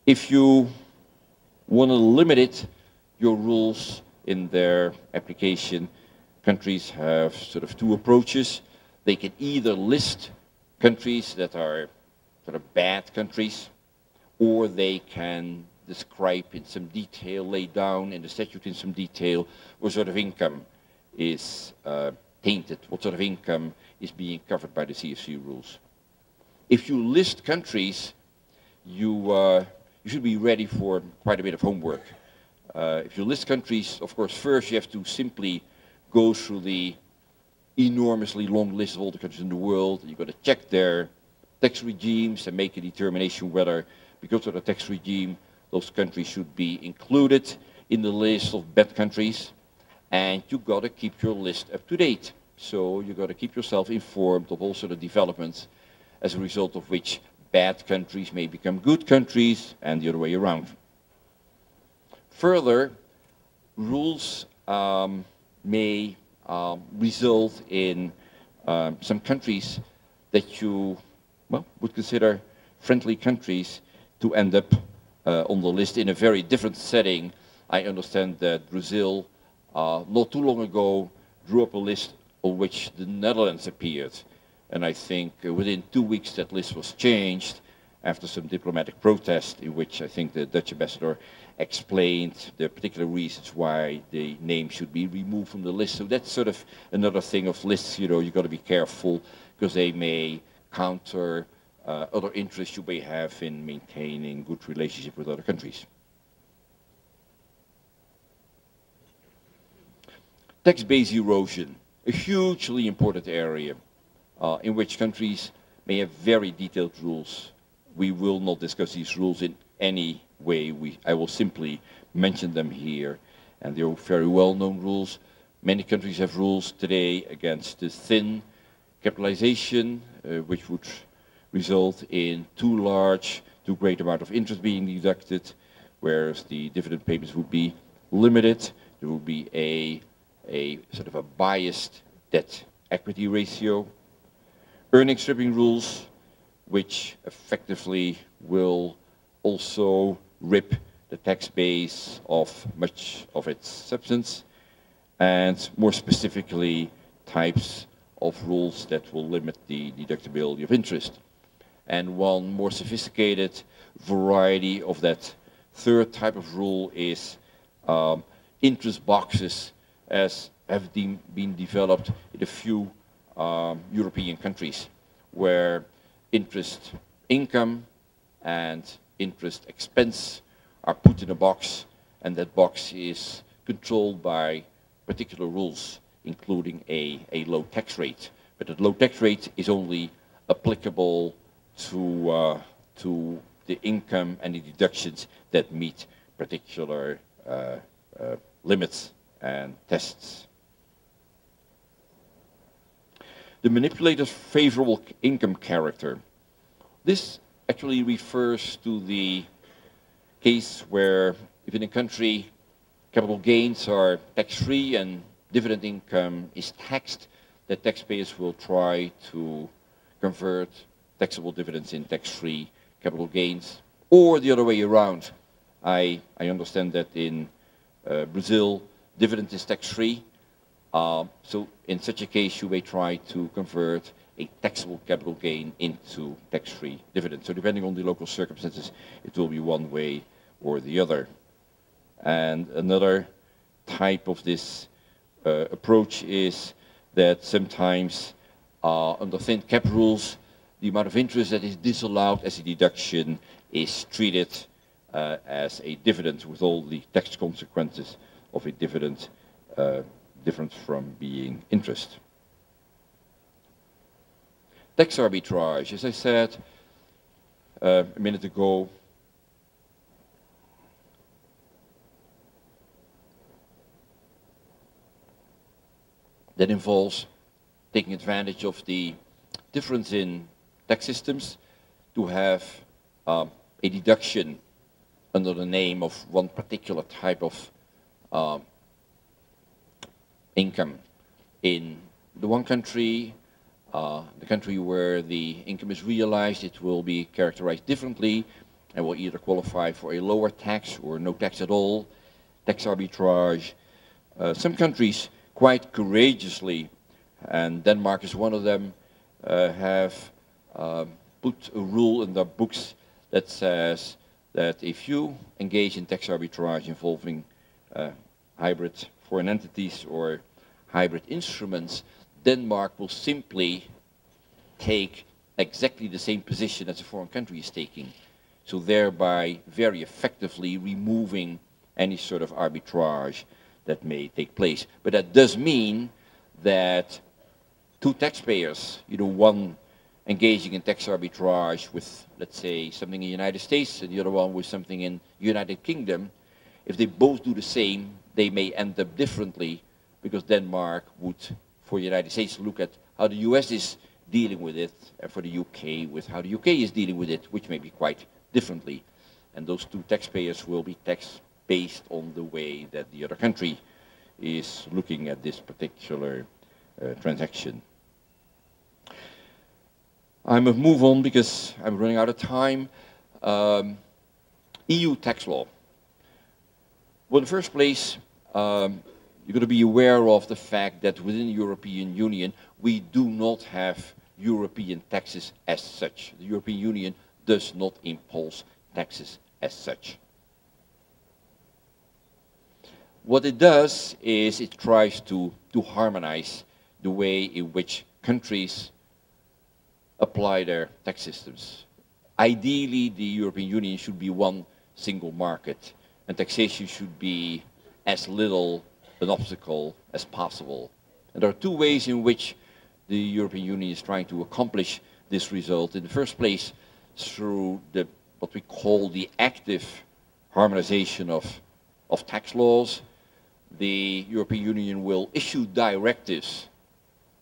If you want to limit it, your rules in their application, countries have sort of two approaches. They can either list countries that are sort of bad countries, or they can describe in some detail, lay down in the statute in some detail, what sort of income is tainted, what sort of income is being covered by the CFC rules. If you list countries, you should be ready for quite a bit of homework. If you list countries, of course, first you have to simply go through the enormously long list of all the countries in the world. You've got to check their tax regimes and make a determination whether, because of the tax regime, those countries should be included in the list of bad countries. And you've got to keep your list up to date. So you've got to keep yourself informed of all sort of developments, as a result of which bad countries may become good countries and the other way around. Further, rules may result in some countries that you would consider friendly countries to end up on the list in a very different setting. I understand that Brazil, not too long ago, drew up a list on which the Netherlands appeared. And I think within 2 weeks that list was changed after some diplomatic protest, in which I think the Dutch ambassador explained the particular reasons why the name should be removed from the list. So that's sort of another thing of lists, you've got to be careful, because they may counter other interests you may have in maintaining good relationship with other countries. Tax base erosion, a hugely important area in which countries may have very detailed rules. We will not discuss these rules in any way. I will simply mention them here, and they're very well-known rules. Many countries have rules today against the thin capitalization, which would result in too great amount of interest being deducted, whereas the dividend payments would be limited. There would be a sort of a biased debt equity ratio. Earnings stripping rules, which effectively will also rip the tax base of much of its substance, and more specifically types of rules that will limit the deductibility of interest. And one more sophisticated variety of that third type of rule is interest boxes, as have been developed in a few European countries, where interest income and interest expense are put in a box, and that box is controlled by particular rules, including a low tax rate. But that low tax rate is only applicable to the income and the deductions that meet particular limits and tests. The manipulator's favorable income character. This actually refers to the case where, if in a country capital gains are tax-free and dividend income is taxed, the taxpayers will try to convert taxable dividends in tax-free capital gains, or the other way around. I understand that in Brazil, dividend is tax-free. So in such a case, you may try to convert a taxable capital gain into tax-free dividend. So depending on the local circumstances, it will be one way or the other. And another type of this approach is that sometimes under thin cap rules, the amount of interest that is disallowed as a deduction is treated as a dividend, with all the tax consequences of a dividend different from being interest. Tax arbitrage, as I said a minute ago, that involves taking advantage of the difference in tax systems to have a deduction under the name of one particular type of income. In the one country, the country where the income is realized, it will be characterized differently. and will either qualify for a lower tax or no tax at all, tax arbitrage. Some countries quite courageously, and Denmark is one of them, have put a rule in their books that says that if you engage in tax arbitrage involving hybrid foreign entities or hybrid instruments, Denmark will simply take exactly the same position as a foreign country is taking. So thereby very effectively removing any sort of arbitrage that may take place. But that does mean that two taxpayers, one engaging in tax arbitrage with, let's say, something in the United States and the other one with something in the United Kingdom, if they both do the same, they may end up differently, because Denmark would, for the United States, look at how the US is dealing with it, and for the UK with how the UK is dealing with it, which may be quite differently. And those two taxpayers will be taxed based on the way that the other country is looking at this particular transaction. I must move on because I'm running out of time. EU tax law. Well, in the first place, you're going to be aware of the fact that within the European Union, we do not have European taxes as such. The European Union does not impose taxes as such. What it does is it tries to harmonize the way in which countries apply their tax systems. Ideally, the European Union should be one single market, and taxation should be as little an obstacle as possible. And there are two ways in which the European Union is trying to accomplish this result. In the first place, through what we call the active harmonization of tax laws. The European Union will issue directives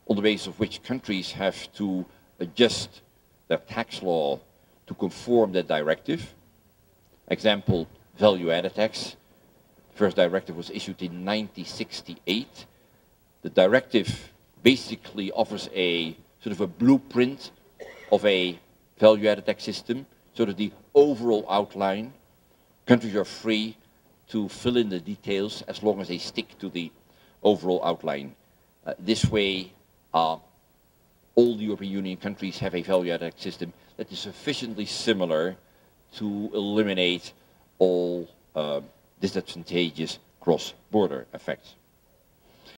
on the basis of which countries have to adjust their tax law to conform that directive. Example, value-added tax. The first directive was issued in 1968. The directive basically offers a sort of a blueprint of a value-added tax system, so that the overall outline, countries are free to fill in the details as long as they stick to the overall outline. This way, all the European Union countries have a value-added tax system that is sufficiently similar to eliminate all disadvantageous cross-border effects.